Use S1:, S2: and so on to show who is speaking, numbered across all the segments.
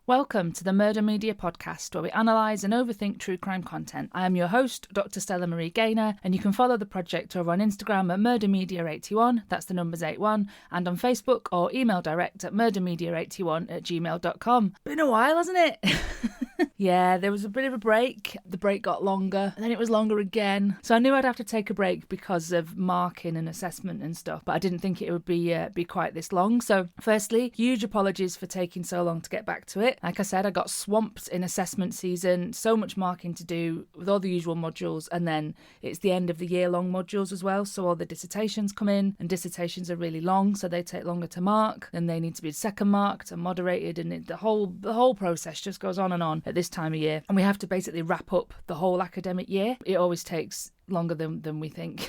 S1: Welcome to the Murder Media podcast, where we analyse and overthink true crime content. I am your host, Dr. Stella Marie Gaynor, and you can follow the project over on Instagram at murdermedia81, that's the numbers 81, and on Facebook or email direct at murdermedia81@gmail.com. Been a while, hasn't it? Yeah, there was a bit of a break. The break got longer, and then it was longer again. So I knew I'd have to take a break because of marking and assessment and stuff, but I didn't think it would be quite this long. So firstly, huge apologies for taking so long to get back to it. Like I said, I got swamped in assessment season, so much marking to do with all the usual modules, and then it's the end of the year-long modules as well, so all the dissertations come in, and dissertations are really long, so they take longer to mark, and they need to be second marked and moderated, and the whole process just goes on at this time of year, and we have to basically wrap up the whole academic year. It always takes longer than we think.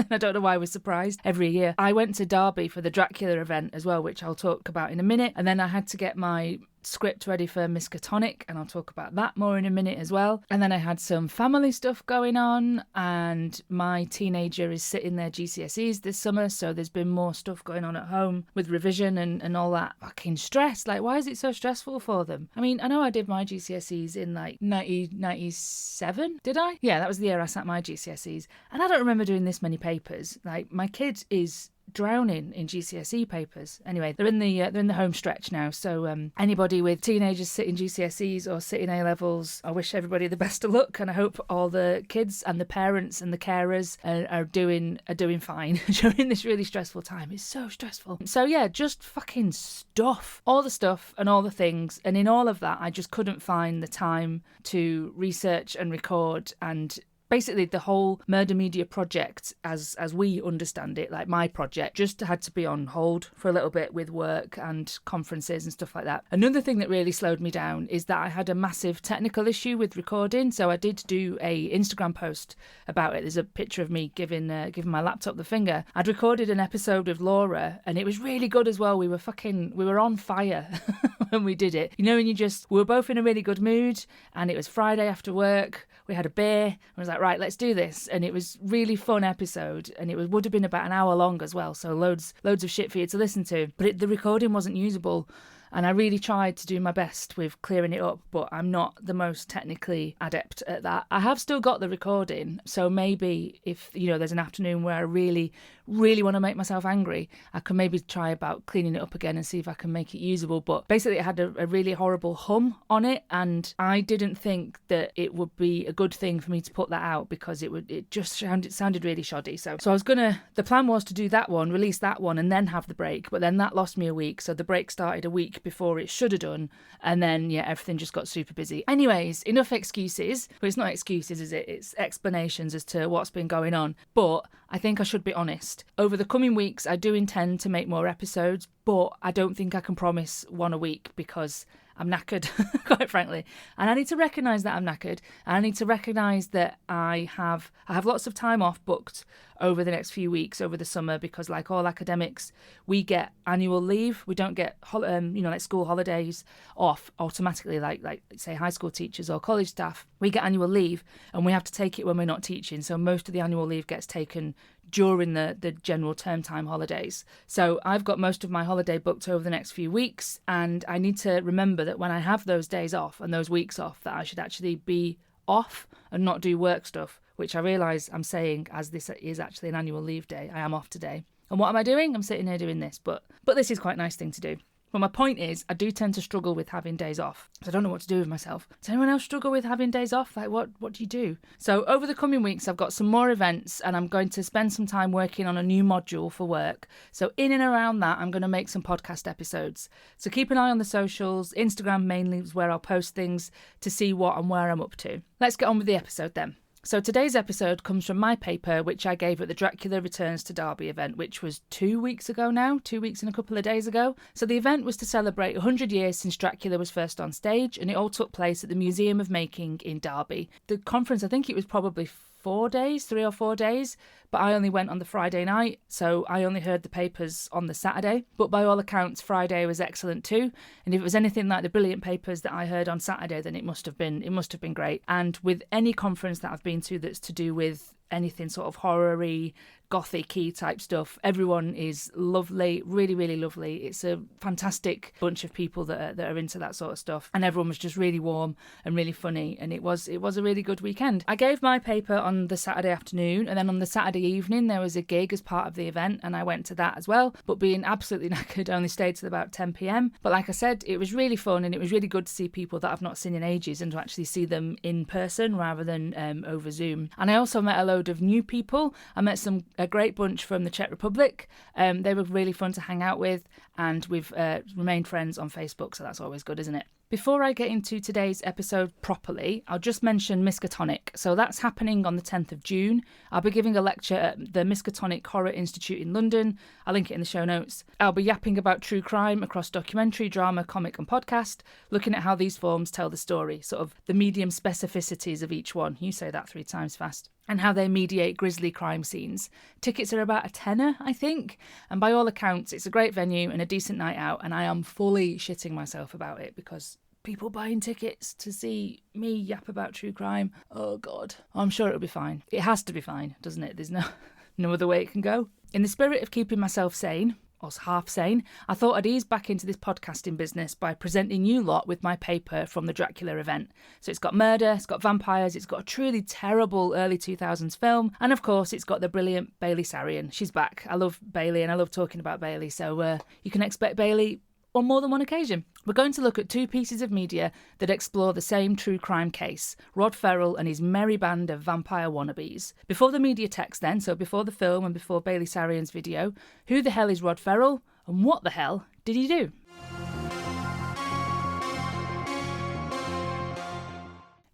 S1: I don't know why we're surprised every year. I went to Derby for the Dracula event as well, which I'll talk about in a minute, and then I had to get my script ready for Miskatonic, and I'll talk about that more in a minute as well. And then I had some family stuff going on, and my teenager is sitting their GCSEs this summer, so there's been more stuff going on at home with revision and all that fucking stress. Like, why is it so stressful for them? I mean, I know I did my GCSEs in like 1997, did I? Yeah, that was the year I sat my GCSEs, and I don't remember doing this many papers. Like, my kid is drowning in GCSE papers. Anyway, they're in the home stretch now, so anybody with teenagers sitting GCSEs or sitting A-levels, I wish everybody the best of luck, and I hope all the kids and the parents and the carers are doing fine during this really stressful time. It's so stressful. So yeah, just fucking stuff, all the stuff and all the things, and in all of that I just couldn't find the time to research and record. And basically, the whole Murder Media project, as we understand it, like my project, just had to be on hold for a little bit with work and conferences and stuff like that. Another thing that really slowed me down is that I had a massive technical issue with recording. So I did do a Instagram post about it. There's a picture of me giving my laptop the finger. I'd recorded an episode with Laura, and it was really good as well. We were on fire when we did it. You know, when we were both in a really good mood, and it was Friday after work. We had a beer, and I was like, right, let's do this. And it was really fun episode, and it would have been about an hour long as well, so loads of shit for you to listen to. But the recording wasn't usable, and I really tried to do my best with clearing it up, but I'm not the most technically adept at that. I have still got the recording, so maybe if, there's an afternoon where I really, really want to make myself angry, I can maybe try about cleaning it up again and see if I can make it usable. But basically it had a really horrible hum on it, and I didn't think that it would be a good thing for me to put that out because it just sounded really shoddy. So the plan was to do that one, release that one, and then have the break, but then that lost me a week, so the break started a week before it should have done, and then everything just got super busy. Anyways, enough excuses. But it's not excuses, is it? It's explanations as to what's been going on. But I think I should be honest. Over the coming weeks, I do intend to make more episodes, but I don't think I can promise one a week because I'm knackered, quite frankly. And I need to recognise that I'm knackered. And I need to recognise that I have lots of time off booked over the next few weeks over the summer, because like all academics, we get annual leave. We don't get like school holidays off automatically, like say high school teachers or college staff. We get annual leave, and we have to take it when we're not teaching. So most of the annual leave gets taken during the general term time holidays. So I've got most of my holiday booked over the next few weeks, and I need to remember that when I have those days off and those weeks off, that I should actually be off and not do work stuff, which I realise I'm saying as this is actually an annual leave day. I am off today. And what am I doing? I'm sitting here doing this, but this is quite a nice thing to do. But my point is, I do tend to struggle with having days off. So I don't know what to do with myself. Does anyone else struggle with having days off? Like, what do you do? So over the coming weeks, I've got some more events, and I'm going to spend some time working on a new module for work. So in and around that, I'm going to make some podcast episodes. So keep an eye on the socials. Instagram mainly is where I'll post things to see what and where I'm up to. Let's get on with the episode then. So today's episode comes from my paper, which I gave at the Dracula Returns to Derby event, which was 2 weeks ago now, 2 weeks and a couple of days ago. So the event was to celebrate 100 years since Dracula was first on stage, and it all took place at the Museum of Making in Derby. The conference, I think it was probably 3 or 4 days, but I only went on the Friday night, so I only heard the papers on the Saturday. But by all accounts, Friday was excellent too. And if it was anything like the brilliant papers that I heard on Saturday, then it must have been great. And with any conference that I've been to that's to do with anything sort of horror-y, gothic-y type stuff, everyone is lovely, really, really lovely. It's a fantastic bunch of people that are into that sort of stuff, and everyone was just really warm and really funny, and it was a really good weekend. I gave my paper on the Saturday afternoon, and then on the Saturday evening there was a gig as part of the event, and I went to that as well, but being absolutely knackered, only stayed till about 10 p.m. But like I said, it was really fun, and it was really good to see people that I've not seen in ages and to actually see them in person rather than over Zoom. And I also met a load of new people. I met a great bunch from the Czech Republic. They were really fun to hang out with, and we've remained friends on Facebook, so that's always good, isn't it? Before I get into today's episode properly, I'll just mention Miskatonic. So that's happening on the 10th of June. I'll be giving a lecture at the Miskatonic Horror Institute in London. I'll link it in the show notes. I'll be yapping about true crime across documentary, drama, comic and podcast, looking at how these forms tell the story, sort of the medium specificities of each one. You say that 3 times fast. And how they mediate grisly crime scenes. Tickets are about £10, I think. And by all accounts, it's a great venue and a decent night out. And I am fully shitting myself about it because people buying tickets to see me yap about true crime. Oh, God. I'm sure it'll be fine. It has to be fine, doesn't it? There's no other way it can go. In the spirit of keeping myself sane, or half sane, I thought I'd ease back into this podcasting business by presenting you lot with my paper from the Dracula event. So it's got murder, it's got vampires, it's got a truly terrible early 2000s film, and of course it's got the brilliant Bailey Sarian. She's back. I love Bailey and I love talking about Bailey, so you can expect Bailey on more than one occasion. We're going to look at 2 pieces of media that explore the same true crime case, Rod Ferrell and his merry band of vampire wannabes. Before the media text then, so before the film and before Bailey Sarian's video, who the hell is Rod Ferrell and what the hell did he do?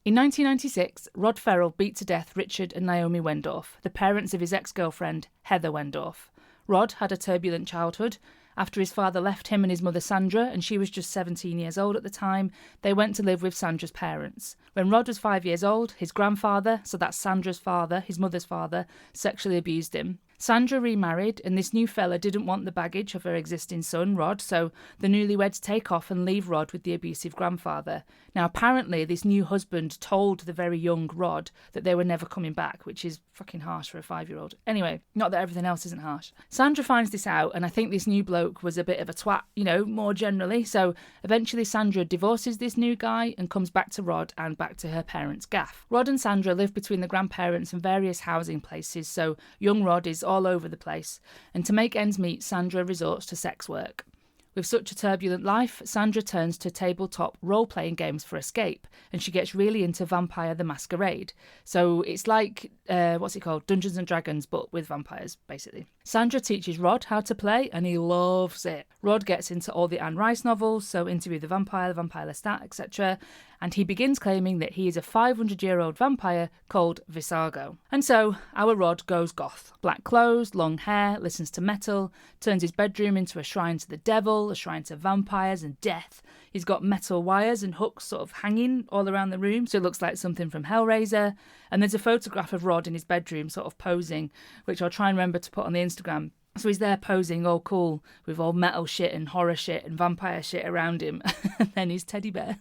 S1: In 1996, Rod Ferrell beat to death Richard and Naomi Wendorf, the parents of his ex-girlfriend, Heather Wendorf. Rod had a turbulent childhood. After his father left him and his mother Sandra, and she was just 17 years old at the time, they went to live with Sandra's parents. When Rod was 5 years old, his grandfather, so that's Sandra's father, his mother's father, sexually abused him. Sandra remarried, and this new fella didn't want the baggage of her existing son, Rod, so the newlyweds take off and leave Rod with the abusive grandfather. Now, apparently, this new husband told the very young Rod that they were never coming back, which is fucking harsh for a 5-year-old. Anyway, not that everything else isn't harsh. Sandra finds this out, and I think this new bloke was a bit of a twat, more generally, so eventually Sandra divorces this new guy and comes back to Rod and back to her parents' gaff. Rod and Sandra live between the grandparents and various housing places, so young Rod is all over the place, and to make ends meet, Sandra resorts to sex work. With such a turbulent life, Sandra turns to tabletop role-playing games for escape, and she gets really into Vampire the Masquerade. So it's like, Dungeons and Dragons, but with vampires, basically. Sandra teaches Rod how to play, and he loves it. Rod gets into all the Anne Rice novels, so Interview the Vampire Lestat, etc., and he begins claiming that he is a 500-year-old vampire called Visago. And so, our Rod goes goth. Black clothes, long hair, listens to metal, turns his bedroom into a shrine to the devil, a shrine to vampires and death. He's got metal wires and hooks sort of hanging all around the room, so it looks like something from Hellraiser. And there's a photograph of Rod in his bedroom sort of posing, which I'll try and remember to put on the Instagram. So he's there posing all cool with all metal shit and horror shit and vampire shit around him. And then his teddy bear.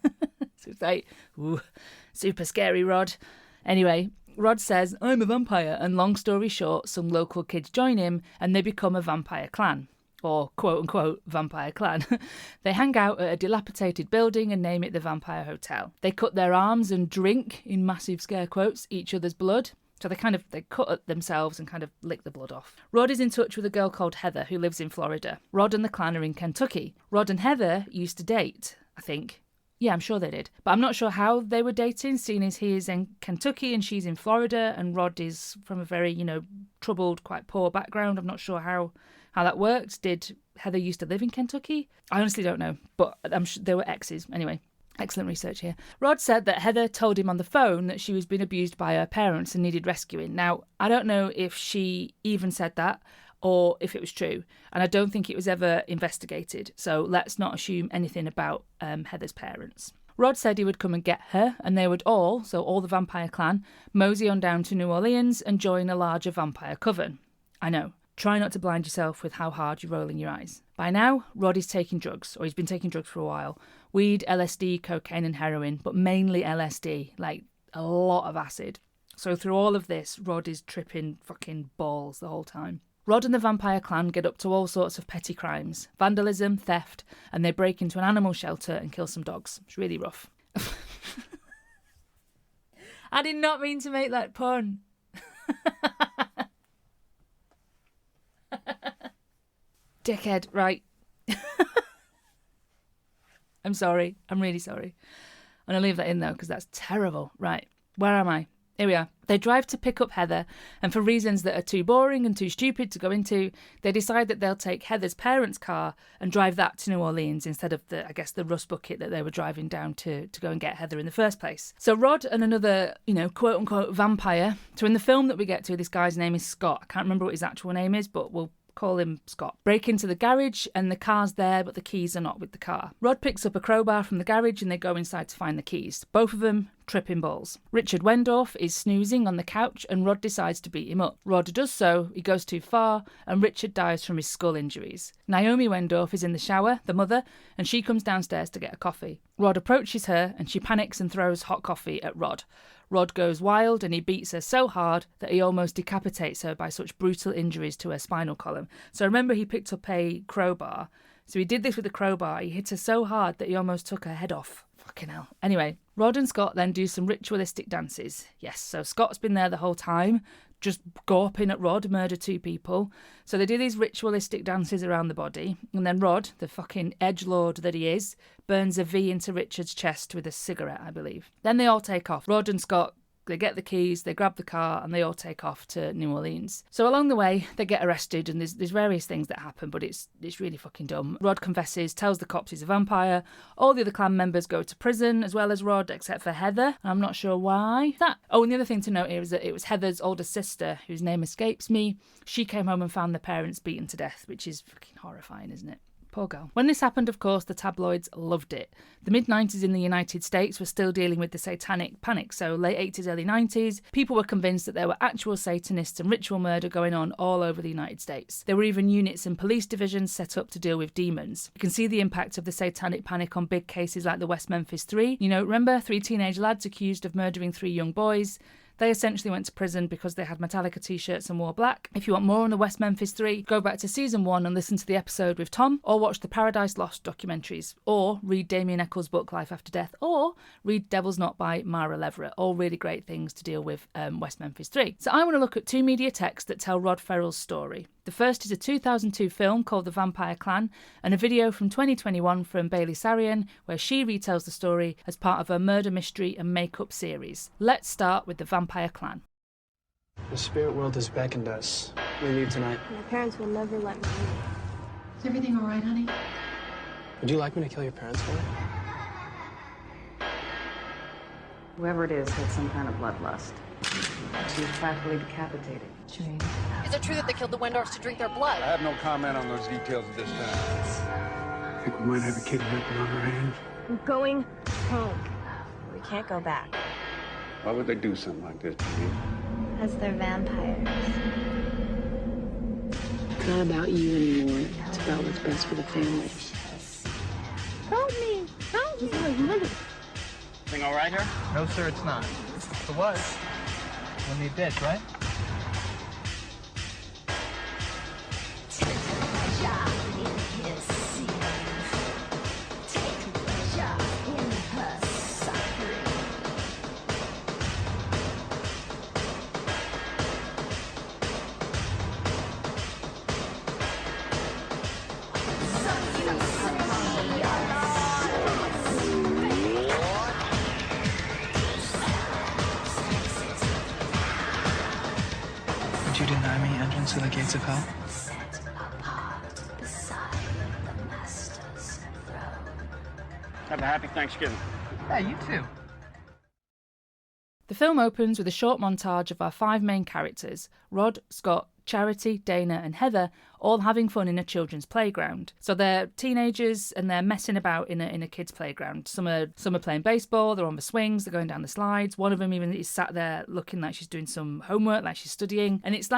S1: So it's like, ooh, super scary, Rod. Anyway, Rod says, I'm a vampire, and long story short, some local kids join him and they become a vampire clan. Or quote-unquote vampire clan. They hang out at a dilapidated building and name it the Vampire Hotel. They cut their arms and drink, in massive scare quotes, each other's blood. So they cut at themselves and kind of lick the blood off. Rod is in touch with a girl called Heather who lives in Florida. Rod and the clan are in Kentucky. Rod and Heather used to date, I think. Yeah, I'm sure they did. But I'm not sure how they were dating, seeing as he is in Kentucky and she's in Florida, and Rod is from a very, troubled, quite poor background. I'm not sure how that worked. Did Heather used to live in Kentucky? I honestly don't know, but I'm sure they were exes. Anyway, excellent research here. Rod said that Heather told him on the phone that she was being abused by her parents and needed rescuing. Now, I don't know if she even said that or if it was true, and I don't think it was ever investigated, so let's not assume anything about Heather's parents. Rod said he would come and get her, and they would all, so all the vampire clan, mosey on down to New Orleans and join a larger vampire coven. I know, try not to blind yourself with how hard you're rolling your eyes. By now, Rod is taking drugs, or he's been taking drugs for a while. Weed, LSD, cocaine and heroin, but mainly LSD, like a lot of acid. So through all of this, Rod is tripping fucking balls the whole time. Rod and the vampire clan get up to all sorts of petty crimes, vandalism, theft, and they break into an animal shelter and kill some dogs. It's really rough. I did not mean to make that pun. Dickhead, right. I'm sorry. I'm really sorry. I'm going to leave that in though, because that's terrible. Right, where am I? Here we are. They drive to pick up Heather, and for reasons that are too boring and too stupid to go into, they decide that they'll take Heather's parents' car and drive that to New Orleans instead of the rust bucket that they were driving down to go and get Heather in the first place. So Rod and another, quote-unquote vampire, so in the film that we get to, this guy's name is Scott. I can't remember what his actual name is, but we'll call him Scott. Break into the garage and the car's there, but the keys are not with the car. Rod picks up a crowbar from the garage and they go inside to find the keys. Both of them tripping balls. Richard Wendorf is snoozing on the couch and Rod decides to beat him up. Rod does so, he goes too far, and Richard dies from his skull injuries. Naomi Wendorf is in the shower, the mother, and she comes downstairs to get a coffee. Rod approaches her and she panics and throws hot coffee at Rod. Rod goes wild and he beats her so hard that he almost decapitates her by such brutal injuries to her spinal column. So remember, he picked up a crowbar. So he did this with the crowbar. He hit her so hard that he almost took her head off. Fucking hell. Anyway, Rod and Scott then do some ritualistic dances. Yes, so Scott's been there the whole time, just gawping at Rod murder two people. So they do these ritualistic dances around the body, and then Rod, the fucking edgelord that he is, burns a V into Richard's chest with a cigarette, I believe. Then they all take off. Rod and Scott, they get the keys, they grab the car, and they all take off to New Orleans. So along the way, they get arrested, and there's various things that happen, but it's really fucking dumb. Rod confesses, tells the cops he's a vampire. All the other clan members go to prison, as well as Rod, except for Heather. I'm not sure why. And the other thing to note here is that it was Heather's older sister, whose name escapes me. She came home and found their parents beaten to death, which is fucking horrifying, isn't it? Poor girl. When this happened, of course, the tabloids loved it. The mid-90s in the United States were still dealing with the satanic panic, so late 80s, early 90s, people were convinced that there were actual Satanists and ritual murder going on all over the United States. There were even units and police divisions set up to deal with demons. You can see the impact of the satanic panic on big cases like the West Memphis 3. Remember 3 teenage lads accused of murdering 3 young boys? They essentially went to prison because they had Metallica t-shirts and wore black. If you want more on the West Memphis 3, go back to season 1 and listen to the episode with Tom, or watch the Paradise Lost documentaries, or read Damien Eccles' book Life After Death, or read Devil's Knot by Mara Leveret. All really great things to deal with West Memphis 3. So I want to look at 2 media texts that tell Rod Ferrell's story. The first is a 2002 film called The Vampire Clan, and a video from 2021 from Bailey Sarian, where she retells the story as part of her murder mystery and makeup series. Let's start with The Vampire Clan.
S2: The spirit world has beckoned us. We leave tonight.
S3: My parents will never let me leave.
S4: Is everything all right, honey?
S2: Would you like me to kill your parents for you?
S5: Whoever it is had some kind of bloodlust. She was practically decapitated.
S4: Jane.
S6: Is it true that they killed the Wendorfs to drink their blood?
S7: I have no comment on those details at this time.
S8: I think we might have a kidnapping on our hands.
S3: We're going home. We can't go back.
S7: Why would they do something like this to you?
S3: Because they're vampires.
S5: It's not about you anymore. It's about what's best for the family.
S3: Help me! Help me!
S9: Thing all right here?
S10: No, sir, it's not. If it was, wouldn't be a bitch, right? Would you deny me entrance to the gates of hell?
S9: Have a happy Thanksgiving.
S10: Yeah, you too.
S1: The film opens with a short montage of our 5 main characters, Rod, Scott, Charity, Dana and Heather, all having fun in a children's playground. So they're teenagers and they're messing about in a kid's playground. Some are playing baseball, they're on the swings, they're going down the slides. One of them even is sat there looking like she's doing some homework, like she's studying. And it's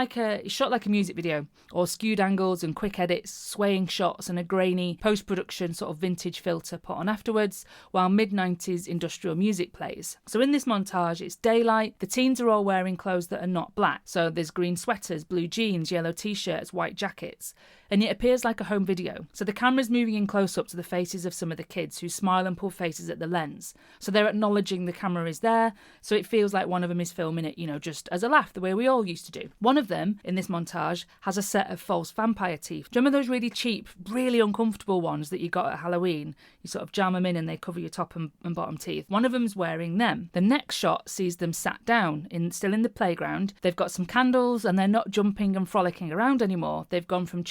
S1: shot like a music video, or skewed angles and quick edits, swaying shots and a grainy post-production sort of vintage filter put on afterwards, while mid-90s industrial music plays. So in this montage, it's daylight, the teens are all wearing clothes that are not black. So there's green sweaters, blue jeans, yellow t-shirts, white jackets. And it appears like a home video. So the camera's moving in close up to the faces of some of the kids who smile and pull faces at the lens. So they're acknowledging the camera is there, so it feels like one of them is filming it, just as a laugh, the way we all used to do. One of them, in this montage, has a set of false vampire teeth. Do you remember those really cheap, really uncomfortable ones that you got at Halloween? You sort of jam them in and they cover your top and bottom teeth. One of them's wearing them. The next shot sees them sat down, still in the playground. They've got some candles and they're not jumping and frolicking around anymore. They've gone from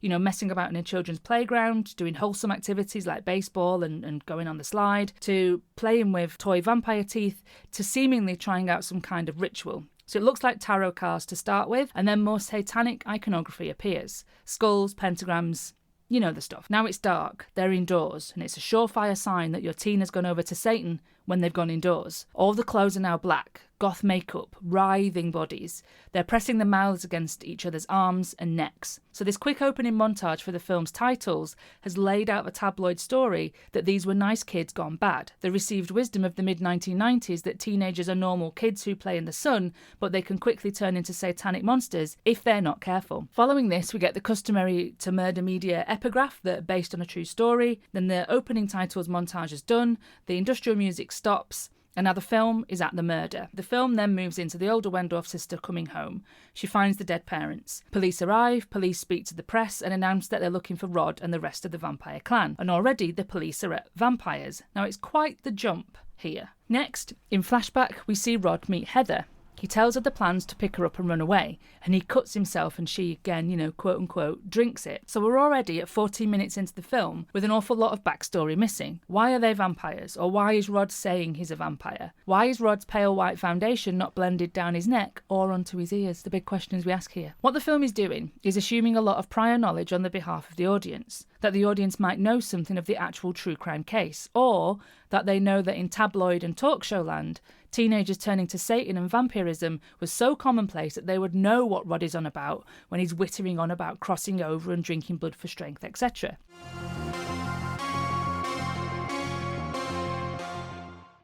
S1: messing about in a children's playground, doing wholesome activities like baseball and going on the slide, to playing with toy vampire teeth, to seemingly trying out some kind of ritual. So it looks like tarot cards to start with, and then more satanic iconography appears. Skulls, pentagrams, you know the stuff. Now it's dark, they're indoors, and it's a surefire sign that your teen has gone over to Satan when they've gone indoors. All the clothes are now black, goth makeup, writhing bodies. They're pressing their mouths against each other's arms and necks. So this quick opening montage for the film's titles has laid out the tabloid story that these were nice kids gone bad. The received wisdom of the mid-1990s that teenagers are normal kids who play in the sun, but they can quickly turn into satanic monsters if they're not careful. Following this, we get the customary to murder media epigraph that based on a true story. Then the opening titles montage is done, the industrial music stops, and now the film is at the murder. The film then moves into the older Wendorf sister coming home. She finds the dead parents. Police arrive, police speak to the press and announce that they're looking for Rod and the rest of the vampire clan. And already the police are at vampires. Now it's quite the jump here. Next, in flashback, we see Rod meet Heather. He tells her the plans to pick her up and run away, and he cuts himself and she, again, quote unquote, drinks it. So we're already at 14 minutes into the film with an awful lot of backstory missing. Why are they vampires? Or why is Rod saying he's a vampire? Why is Rod's pale white foundation not blended down his neck or onto his ears? The big questions we ask here. What the film is doing is assuming a lot of prior knowledge on the behalf of the audience, that the audience might know something of the actual true crime case, or that they know that in tabloid and talk show land, teenagers turning to Satan and vampirism was so commonplace that they would know what Rod is on about when he's whittering on about crossing over and drinking blood for strength, etc.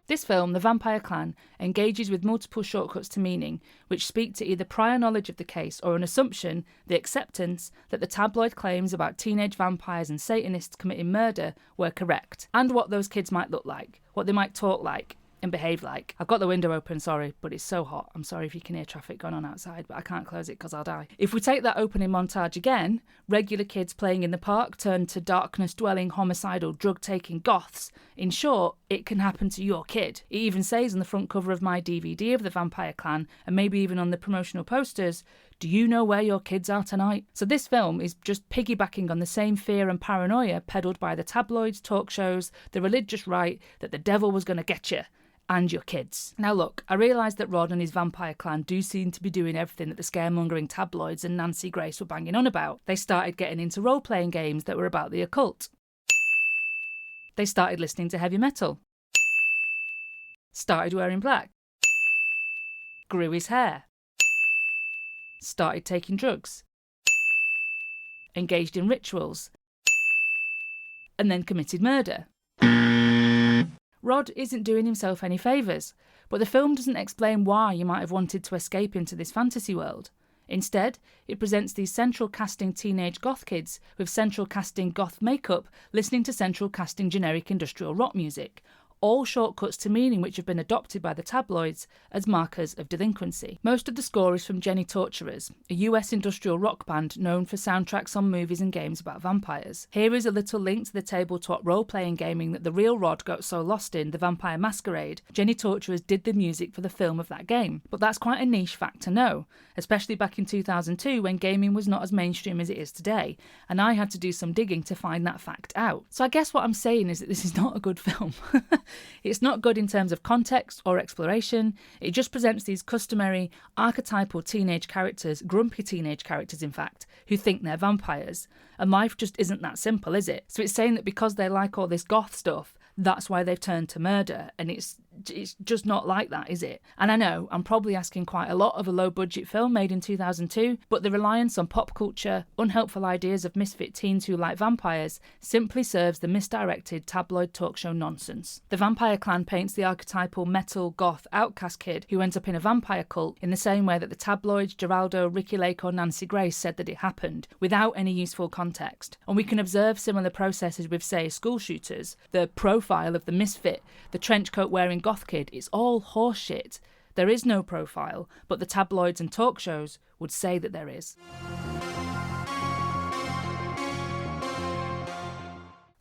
S1: This film, The Vampire Clan, engages with multiple shortcuts to meaning, which speak to either prior knowledge of the case or an assumption, the acceptance, that the tabloid claims about teenage vampires and Satanists committing murder were correct, and what those kids might look like, what they might talk like, and behave like. I've got the window open, sorry, but it's so hot. I'm sorry if you can hear traffic going on outside, but I can't close it because I'll die. If we take that opening montage again, regular kids playing in the park turn to darkness-dwelling, homicidal, drug-taking goths. In short, it can happen to your kid. It even says on the front cover of my DVD of the Vampire Clan, and maybe even on the promotional posters, do you know where your kids are tonight? So this film is just piggybacking on the same fear and paranoia peddled by the tabloids, talk shows, the religious right, that the devil was going to get you. And your kids. Now look, I realise that Rod and his vampire clan do seem to be doing everything that the scaremongering tabloids and Nancy Grace were banging on about. They started getting into role-playing games that were about the occult. They started listening to heavy metal. Started wearing black. Grew his hair. Started taking drugs. Engaged in rituals. And then committed murder. Rod isn't doing himself any favours, but the film doesn't explain why you might have wanted to escape into this fantasy world. Instead, it presents these central casting teenage goth kids with central casting goth makeup listening to central casting generic industrial rock music, all shortcuts to meaning which have been adopted by the tabloids as markers of delinquency. Most of the score is from Jenny Torturers, a US industrial rock band known for soundtracks on movies and games about vampires. Here is a little link to the tabletop role-playing gaming that the real Rod got so lost in, The Vampire Masquerade. Jenny Torturers did the music for the film of that game. But that's quite a niche fact to know, especially back in 2002 when gaming was not as mainstream as it is today, and I had to do some digging to find that fact out. So I guess what I'm saying is that this is not a good film. It's not good in terms of context or exploration. It just presents these customary, archetypal teenage characters, grumpy teenage characters in fact, who think they're vampires. And life just isn't that simple, is it? So it's saying that because they like all this goth stuff, that's why they've turned to murder. And it's just not like that, is it? And I know I'm probably asking quite a lot of a low-budget film made in 2002, but the reliance on pop culture, unhelpful ideas of misfit teens who like vampires, simply serves the misdirected tabloid talk show nonsense. The vampire clan paints the archetypal metal, goth, outcast kid who ends up in a vampire cult in the same way that the tabloids Geraldo, Ricky Lake or Nancy Grace said that it happened, without any useful context. And we can observe similar processes with, say, school shooters. The profile of the misfit, the trench coat wearing goth kid, it's all horseshit. There is no profile, but the tabloids and talk shows would say that there is.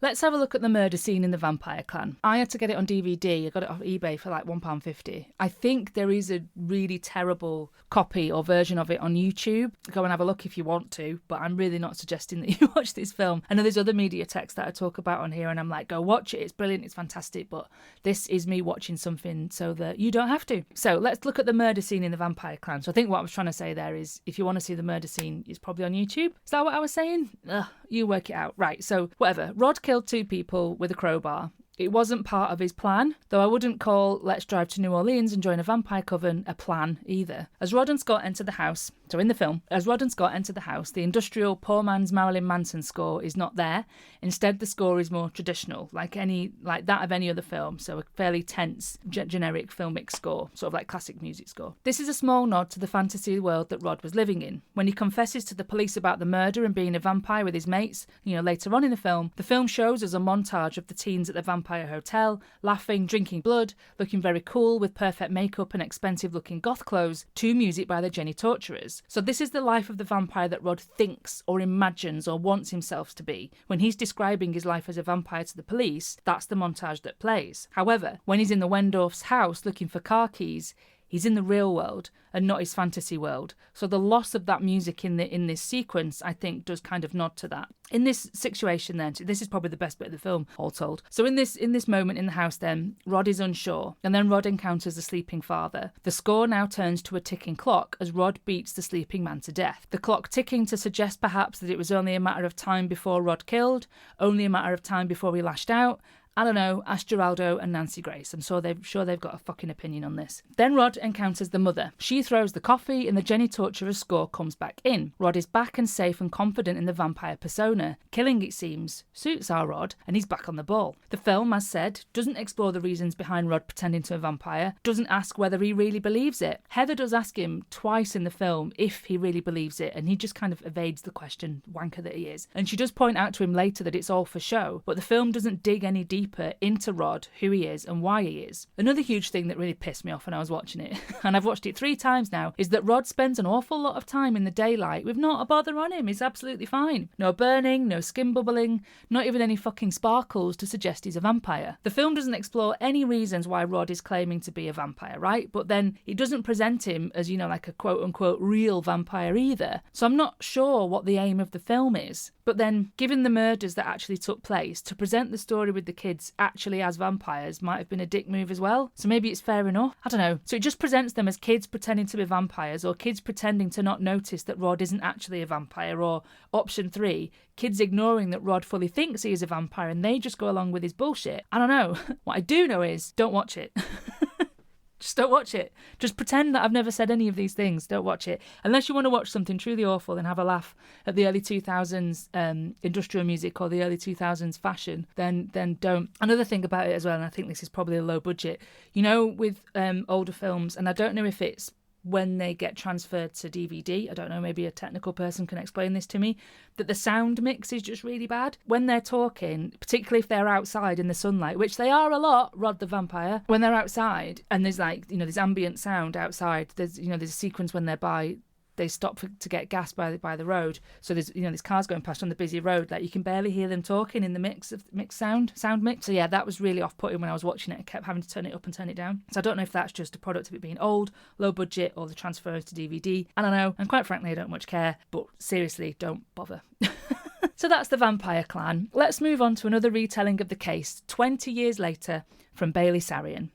S1: Let's have a look at the murder scene in The Vampire Clan. I had to get it on DVD. I got it off eBay for like £1.50. I think there is a really terrible copy or version of it on YouTube. Go and have a look if you want to, but I'm really not suggesting that you watch this film. I know there's other media texts that I talk about on here and I'm like, go watch it, it's brilliant, it's fantastic, but this is me watching something so that you don't have to. So let's look at the murder scene in The Vampire Clan. So I think what I was trying to say there is, if you want to see the murder scene, it's probably on YouTube. Is that what I was saying? You work it out. Right, so whatever. Rod killed 2 people with a crowbar. It wasn't part of his plan, though I wouldn't call Let's Drive to New Orleans and Join a Vampire Coven a plan either. As Rod and Scott enter the house, so in the film, as Rod and Scott enter the house, the industrial poor man's Marilyn Manson score is not there. Instead, the score is more traditional, like that of any other film, so a fairly tense, generic filmic score, sort of like classic music score. This is a small nod to the fantasy world that Rod was living in. When he confesses to the police about the murder and being a vampire with his mates, later on in the film shows us a montage of the teens at the Vampire Hotel, laughing, drinking blood, looking very cool with perfect makeup and expensive looking goth clothes, to music by the Jenny Torturers. So this is the life of the vampire that Rod thinks or imagines or wants himself to be. When he's describing his life as a vampire to the police, that's the montage that plays. However, when he's in the Wendorf's house looking for car keys, he's in the real world and not his fantasy world. So the loss of that music in this sequence, I think, does kind of nod to that. In this situation then, this is probably the best bit of the film, all told. So in this moment in the house then, Rod is unsure, and then Rod encounters the sleeping father. The score now turns to a ticking clock as Rod beats the sleeping man to death. The clock ticking to suggest perhaps that it was only a matter of time before Rod killed, only a matter of time before he lashed out. I don't know, ask Geraldo and Nancy Grace. I'm sure they've got a fucking opinion on this. Then Rod encounters the mother. She throws the coffee and the Jenny Torturer score comes back in. Rod is back and safe and confident in the vampire persona. Killing, it seems, suits our Rod and he's back on the ball. The film, as said, doesn't explore the reasons behind Rod pretending to a vampire, doesn't ask whether he really believes it. Heather does ask him twice in the film if he really believes it and he just kind of evades the question, wanker that he is. And she does point out to him later that it's all for show, but the film doesn't dig any deeper into Rod, who he is and why he is. Another huge thing that really pissed me off when I was watching it, and I've watched it 3 times now, is that Rod spends an awful lot of time in the daylight with not a bother on him. He's absolutely fine. No burning, no skin bubbling, not even any fucking sparkles to suggest he's a vampire. The film doesn't explore any reasons why Rod is claiming to be a vampire, right? But then it doesn't present him as, like a quote-unquote real vampire either. So I'm not sure what the aim of the film is. But then, given the murders that actually took place, to present the story with the kids actually as vampires might have been a dick move as well. So maybe it's fair enough. I don't know. So it just presents them as kids pretending to be vampires, or kids pretending to not notice that Rod isn't actually a vampire, or option 3, kids ignoring that Rod fully thinks he is a vampire and they just go along with his bullshit. I don't know. What I do know is, don't watch it. Just don't watch it. Just pretend that I've never said any of these things. Don't watch it. Unless you want to watch something truly awful and have a laugh at the early 2000s industrial music or the early 2000s fashion, then don't. Another thing about it as well, and I think this is probably a low budget, with older films, and I don't know if it's when they get transferred to DVD, I don't know, maybe a technical person can explain this to me, that the sound mix is just really bad. When they're talking, particularly if they're outside in the sunlight, which they are a lot, Rod the vampire, when they're outside and there's there's ambient sound outside, there's a sequence when they stop to get gas by the road. So there's cars going past on the busy road. Like you can barely hear them talking in the mixed sound mix. So yeah, that was really off-putting when I was watching it. I kept having to turn it up and turn it down. So I don't know if that's just a product of it being old, low budget, or the transfer to DVD. I don't know. And quite frankly, I don't much care. But seriously, don't bother. So that's The Vampire Clan. Let's move on to another retelling of the case 20 years later from Bailey Sarian.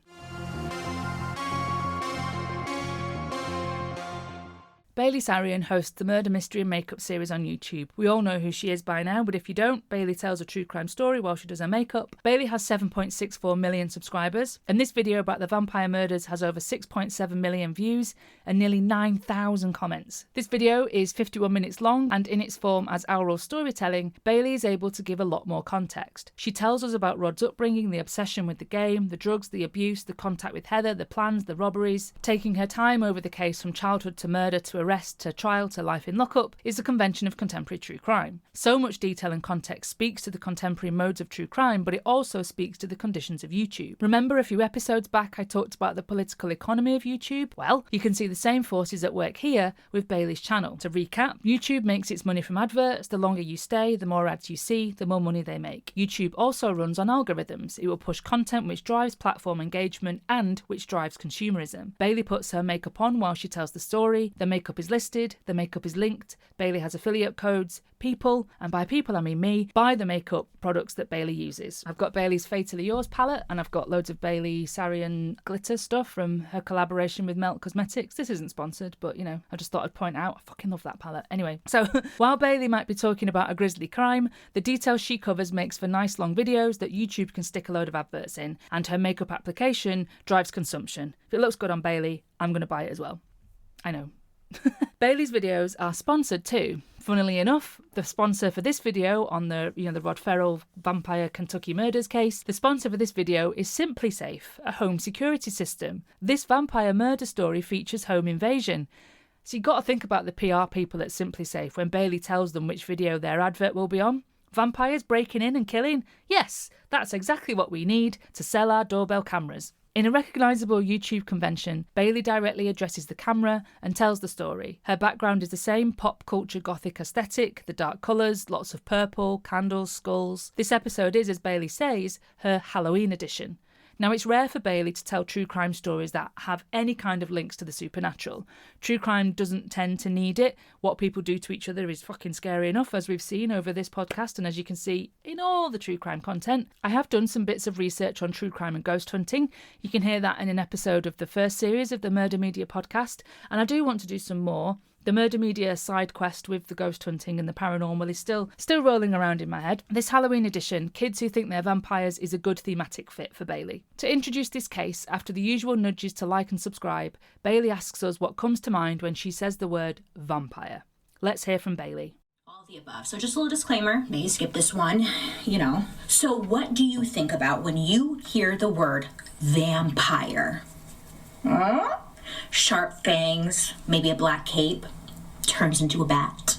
S1: Bailey Sarian hosts the murder mystery and makeup series on YouTube. We all know who she is by now, but if you don't, Bailey tells a true crime story while she does her makeup. Bailey has 7.64 million subscribers, and this video about the vampire murders has over 6.7 million views and nearly 9,000 comments. This video is 51 minutes long, and in its form as oral storytelling, Bailey is able to give a lot more context. She tells us about Rod's upbringing, the obsession with the game, the drugs, the abuse, the contact with Heather, the plans, the robberies. Taking her time over the case from childhood to murder to arrest to trial to life in lockup is a convention of contemporary true crime. So much detail and context speaks to the contemporary modes of true crime, but it also speaks to the conditions of YouTube. Remember a few episodes back I talked about the political economy of YouTube? Well, you can see the same forces at work here with Bailey's channel. To recap, YouTube makes its money from adverts. The longer you stay, the more ads you see, the more money they make. YouTube also runs on algorithms. It will push content which drives platform engagement and which drives consumerism. Bailey puts her makeup on while she tells the story. The makeup is listed, the makeup is linked. Bailey has affiliate codes. People, and by people I mean me, buy the makeup products that Bailey uses. I've got Bailey's Fatally Yours palette, and I've got loads of Bailey Sarian glitter stuff from her collaboration with Melt Cosmetics. This isn't sponsored, but you know, I just thought I'd point out, I fucking love that palette. Anyway, so while Bailey might be talking about a grisly crime, the details she covers makes for nice long videos that YouTube can stick a load of adverts in, and her makeup application drives consumption. If it looks good on Bailey, I'm going to buy it as well. I know. Bailey's videos are sponsored too. Funnily enough, the sponsor for this video on the Rod Ferrell vampire Kentucky murders case, the sponsor for this video is Simply Safe, a home security system. This vampire murder story features home invasion. So you've got to think about the PR people at Simply Safe when Bailey tells them which video their advert will be on. Vampires breaking in and killing? Yes, that's exactly what we need to sell our doorbell cameras. In a recognisable YouTube convention, Bailey directly addresses the camera and tells the story. Her background is the same pop culture gothic aesthetic, the dark colours, lots of purple, candles, skulls. This episode is, as Bailey says, her Halloween edition. Now, it's rare for Bailey to tell true crime stories that have any kind of links to the supernatural. True crime doesn't tend to need it. What people do to each other is fucking scary enough, as we've seen over this podcast and as you can see in all the true crime content. I have done some bits of research on true crime and ghost hunting. You can hear that in an episode of the first series of the Murder Media podcast, and I do want to do some more. The Murder Media side quest with the ghost hunting and the paranormal is still rolling around in my head. This Halloween edition, Kids Who Think They're Vampires, is a good thematic fit for Bailey. To introduce this case, after the usual nudges to like and subscribe, Bailey asks us what comes to mind when she says the word vampire. Let's hear from Bailey.
S4: All of the above. So just a little disclaimer, maybe skip this one, So what do you think about when you hear the word vampire? Sharp fangs, maybe a black cape, turns into a bat.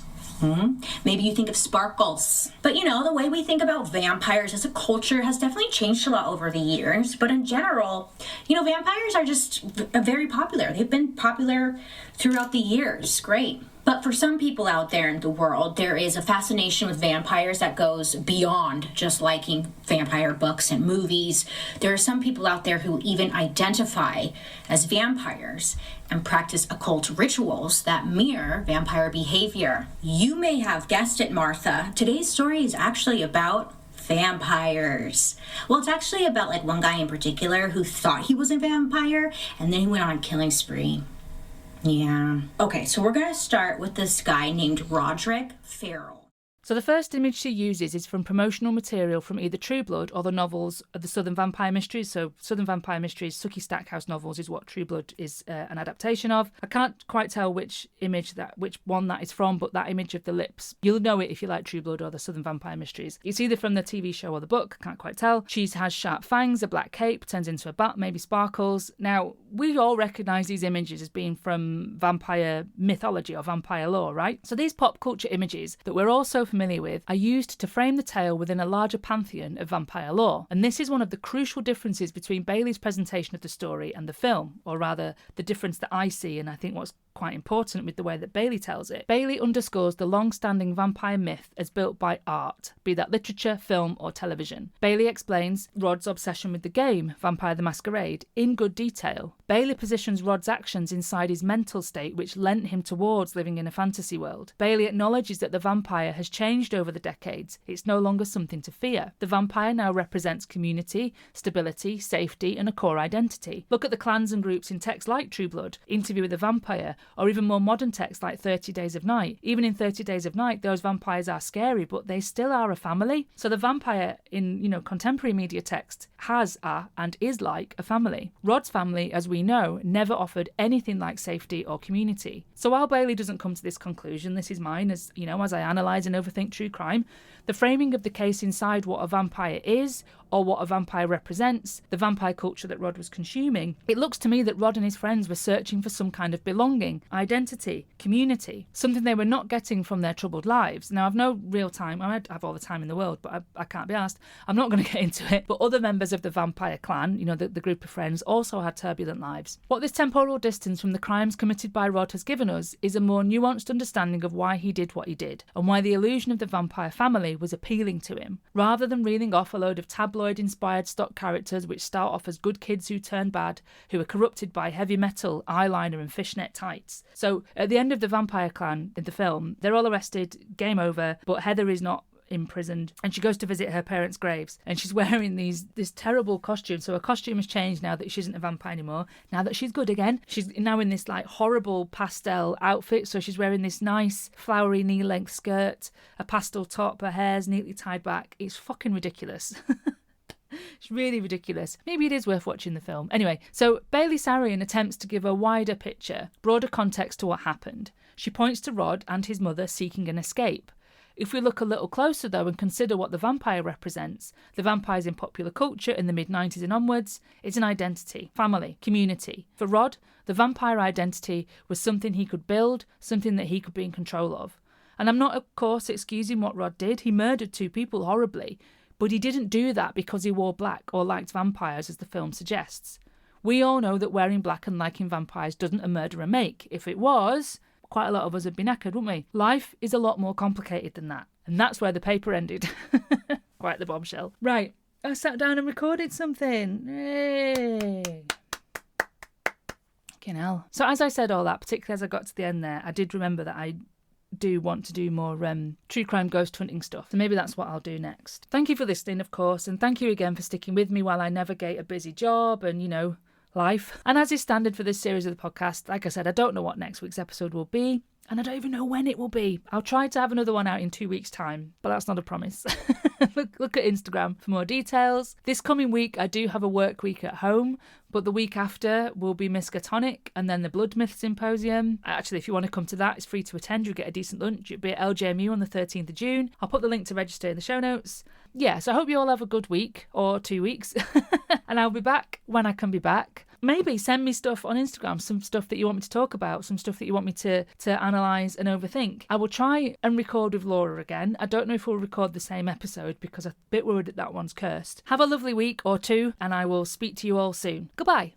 S4: Maybe you think of sparkles. But the way we think about vampires as a culture has definitely changed a lot over the years. But in general, vampires are just very popular. They've been popular throughout the years. Great. But for some people out there in the world, there is a fascination with vampires that goes beyond just liking vampire books and movies. There are some people out there who even identify as vampires and practice occult rituals that mirror vampire behavior. You may have guessed it, Martha. Today's story is actually about vampires. Well, it's actually about one guy in particular who thought he was a vampire and then he went on a killing spree. Yeah. Okay, so we're going to start with this guy named Roderick Farrell.
S1: So the first image she uses is from promotional material from either True Blood or the novels of the Southern Vampire Mysteries. So Southern Vampire Mysteries, Sookie Stackhouse novels is what True Blood is an adaptation of. I can't quite tell which one that is from, but that image of the lips, you'll know it if you like True Blood or the Southern Vampire Mysteries. It's either from the TV show or the book, can't quite tell. She has sharp fangs, a black cape, turns into a bat, maybe sparkles. Now, we all recognise these images as being from vampire mythology or vampire lore, right? So these pop culture images that we're all so familiar with are used to frame the tale within a larger pantheon of vampire lore. And this is one of the crucial differences between Bailey's presentation of the story and the film, or rather the difference that I see, and I think what's quite important with the way that Bailey tells it. Bailey underscores the long-standing vampire myth as built by art, be that literature, film or television. Bailey explains Rod's obsession with the game, Vampire the Masquerade, in good detail. Bailey positions Rod's actions inside his mental state which lent him towards living in a fantasy world. Bailey acknowledges that the vampire has changed changed over the decades. It's no longer something to fear. The vampire now represents community, stability, safety, and a core identity. Look at the clans and groups in texts like True Blood, Interview with a Vampire, or even more modern texts like 30 Days of Night. Even in 30 Days of Night, those vampires are scary, but they still are a family. So the vampire in, contemporary media text and is like a family. Rod's family, as we know, never offered anything like safety or community. So while Bailey doesn't come to this conclusion, this is mine as I analyse and overthink true crime, the framing of the case inside what a vampire is or what a vampire represents, the vampire culture that Rod was consuming, it looks to me that Rod and his friends were searching for some kind of belonging, identity, community, something they were not getting from their troubled lives. Now, I've no real time, I'd have all the time in the world, but I can't be asked. I'm not going to get into it, but other members of the vampire clan, the group of friends, also had turbulent lives. What this temporal distance from the crimes committed by Rod has given us is a more nuanced understanding of why he did what he did, and why the illusion of the vampire family was appealing to him, rather than reeling off a load of tabloid-inspired stock characters which start off as good kids who turn bad, who are corrupted by heavy metal, eyeliner and fishnet tights. So at the end of the vampire clan in the film, they're all arrested, game over, but Heather is not imprisoned, and she goes to visit her parents' graves, and she's wearing this terrible costume. So her costume has changed now that she isn't a vampire anymore, now that she's good again. She's now in this like horrible pastel outfit, so she's wearing this nice flowery knee-length skirt, a pastel top, her hair's neatly tied back. It's fucking ridiculous. It's really ridiculous. Maybe it is worth watching the film. Anyway, so Bailey Sarian attempts to give a wider picture, broader context to what happened. She points to Rod and his mother seeking an escape. If we look a little closer, though, and consider what the vampire represents, the vampires in popular culture in the mid-90s and onwards, it's an identity, family, community. For Rod, the vampire identity was something he could build, something that he could be in control of. And I'm not, of course, excusing what Rod did. He murdered 2 people horribly, but he didn't do that because he wore black or liked vampires, as the film suggests. We all know that wearing black and liking vampires doesn't a murderer make. If it was, quite a lot of us would be knackered, wouldn't we? Life is a lot more complicated than that. And that's where the paper ended. Quite the bombshell. Right, I sat down and recorded something. Yay! Fucking hell. So as I said all that, particularly as I got to the end there, I did remember that I do want to do more true crime ghost hunting stuff. So maybe that's what I'll do next. Thank you for listening, of course. And thank you again for sticking with me while I navigate a busy job and, life. And as is standard for this series of the podcast, like I said, I don't know what next week's episode will be, and I don't even know when it will be. I'll try to have another one out in 2 weeks' time, but that's not a promise. Look at Instagram for more details. This coming week, I do have a work week at home, but the week after will be Miskatonic and then the Blood Myth Symposium. Actually, if you want to come to that, it's free to attend. You'll get a decent lunch. It'll be at LJMU on the 13th of June. I'll put the link to register in the show notes. Yeah, so I hope you all have a good week or 2 weeks, and I'll be back when I can be back. Maybe send me stuff on Instagram, some stuff that you want me to talk about, some stuff that you want me to analyse and overthink. I will try and record with Laura again. I don't know if we'll record the same episode because I'm a bit worried that one's cursed. Have a lovely week or 2, and I will speak to you all soon. Goodbye.